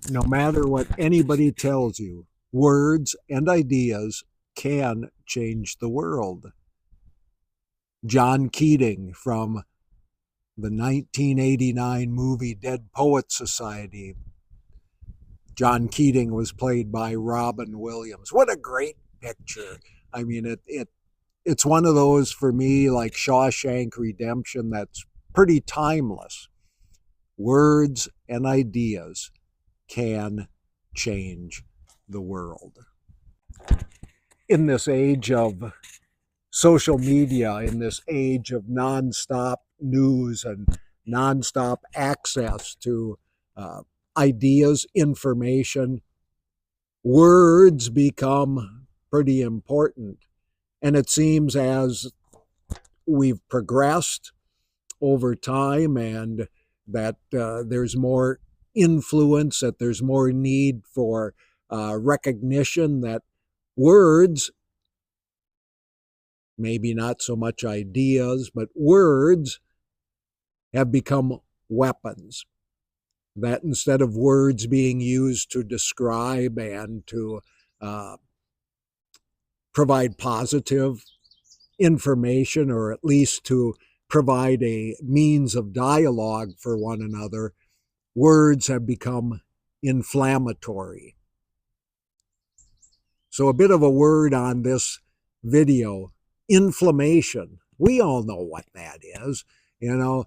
No matter what anybody tells you, words and ideas can change the world. John Keating from the 1989 movie Dead Poets Society. John Keating was played by Robin Williams. What a great picture. I mean, it's one of those for me, like Shawshank Redemption, that's pretty timeless. Words and ideas can change the world. In this age of social media, in this age of nonstop news and nonstop access to ideas, information, words become pretty important. And it seems as we've progressed over time and that there's more influence, that there's more need for recognition, that words, maybe not so much ideas, but words have become weapons. That instead of words being used to describe and to provide positive information, or at least to provide a means of dialogue for one another, words have become inflammatory. So a bit of a word on this video, inflammation. We all know what that is. You know,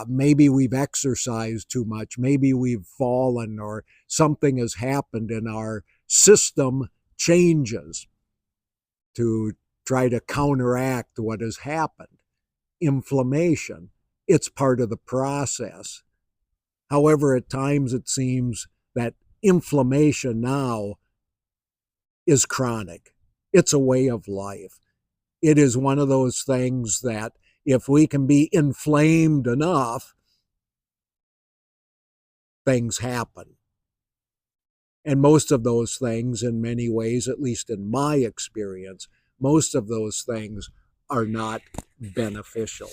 maybe we've exercised too much, maybe we've fallen, or something has happened and our system changes to try to counteract what has happened. Inflammation, it's part of the process. However, at times it seems that inflammation now is chronic. It's a way of life. It is one of those things that if we can be inflamed enough, things happen. And most of those things, in many ways, at least in my experience, most of those things are not beneficial.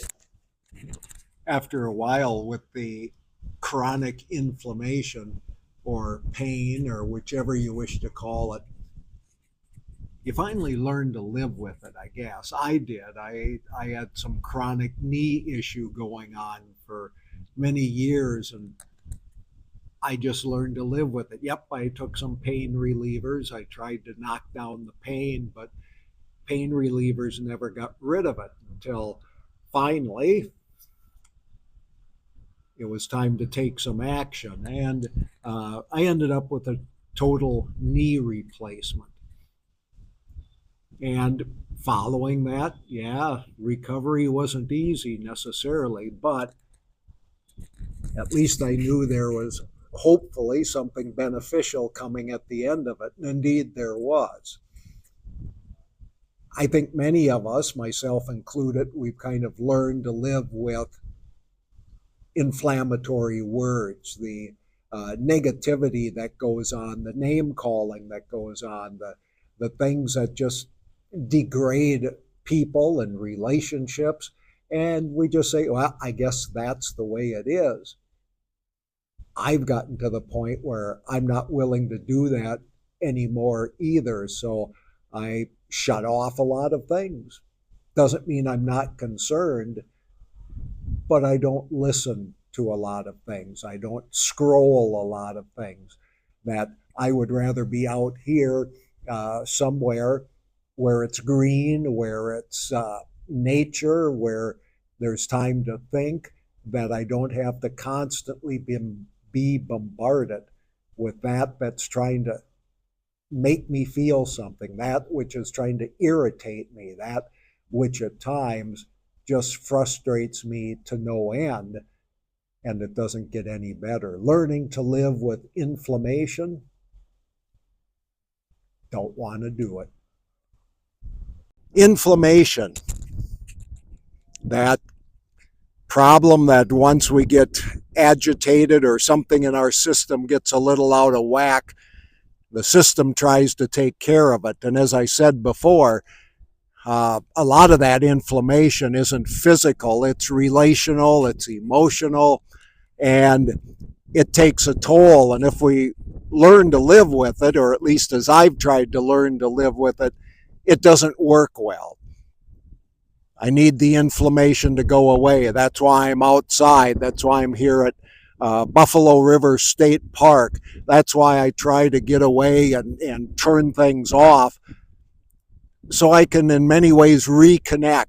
After a while, with the chronic inflammation or pain, or whichever you wish to call it, you finally learn to live with it, I guess. I did. I had some chronic knee issue going on for many years, and I just learned to live with it. Yep, I took some pain relievers. I tried to knock down the pain, but pain relievers never got rid of it until finally it was time to take some action. And I ended up with a total knee replacement. And following that, yeah, recovery wasn't easy necessarily, but at least I knew there was hopefully something beneficial coming at the end of it. And indeed there was. I think many of us, myself included, we've kind of learned to live with inflammatory words, the negativity that goes on, the name calling that goes on, the things that just degrade people and relationships. And we just say, well, I guess that's the way it is. I've gotten to the point where I'm not willing to do that anymore either. So I shut off a lot of things. Doesn't mean I'm not concerned, but I don't listen to a lot of things. I don't scroll a lot of things. That I would rather be out here somewhere where it's green, where it's nature, where there's time to think, that I don't have to constantly be bombarded with that's trying to make me feel something, that which is trying to irritate me, that which at times just frustrates me to no end, and it doesn't get any better. Learning to live with inflammation, don't want to do it. Inflammation, that problem that once we get agitated or something in our system gets a little out of whack, the system tries to take care of it. And as I said before, A lot of that inflammation isn't physical, it's relational, it's emotional, and it takes a toll. And if we learn to live with it, or at least as I've tried to learn to live with it, it doesn't work well. I need the inflammation to go away. That's why I'm outside. That's why I'm here at Buffalo River State Park. That's why I try to get away and turn things off, so I can in many ways reconnect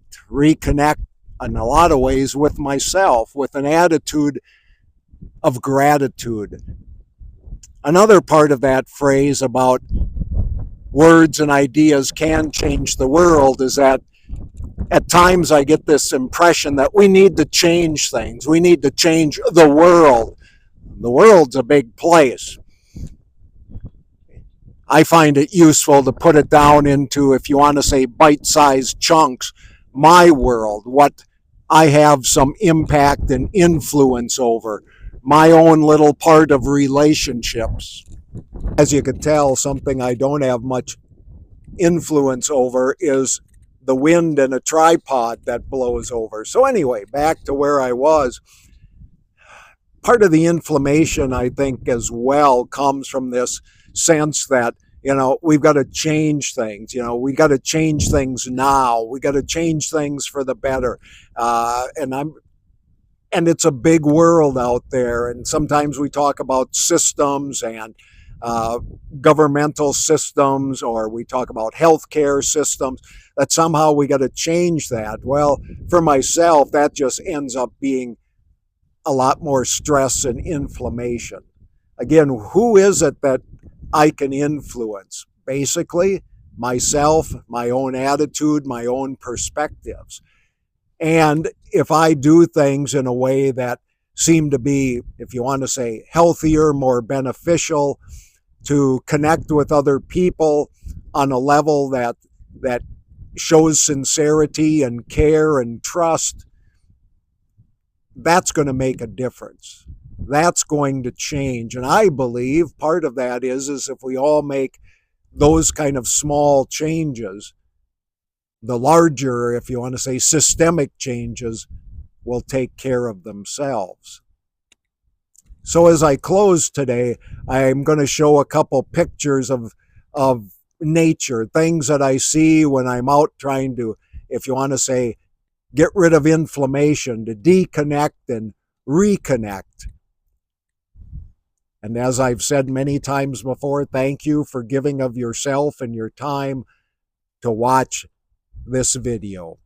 in a lot of ways with myself, with an attitude of gratitude. Another part of that phrase about words and ideas can change the world is that at times I get this impression that we need to change things. We need to change the world. The world's a big place. I find it useful to put it down into, if you want to say, bite-sized chunks, my world, what I have some impact and influence over, my own little part of relationships. As you can tell, something I don't have much influence over is the wind in a tripod that blows over. So anyway, back to where I was. Part of the inflammation, I think, as well, comes from this sense that, we've got to change things. We got to change things now. We got to change things for the better. And it's a big world out there. And sometimes we talk about systems and governmental systems, or we talk about healthcare systems, that somehow we got to change that. Well, for myself, that just ends up being a lot more stress and inflammation. Again, who is it that I can influence? Basically, myself, my own attitude, my own perspectives. And if I do things in a way that seem to be, if you want to say, healthier, more beneficial, to connect with other people on a level that shows sincerity and care and trust, that's going to make a difference. That's going to change. And I believe part of that is if we all make those kind of small changes, the larger, if you want to say, systemic changes will take care of themselves. So as I close today, I'm going to show a couple pictures of nature, things that I see when I'm out trying to, if you want to say, get rid of inflammation, to deconnect and reconnect. And as I've said many times before, thank you for giving of yourself and your time to watch this video.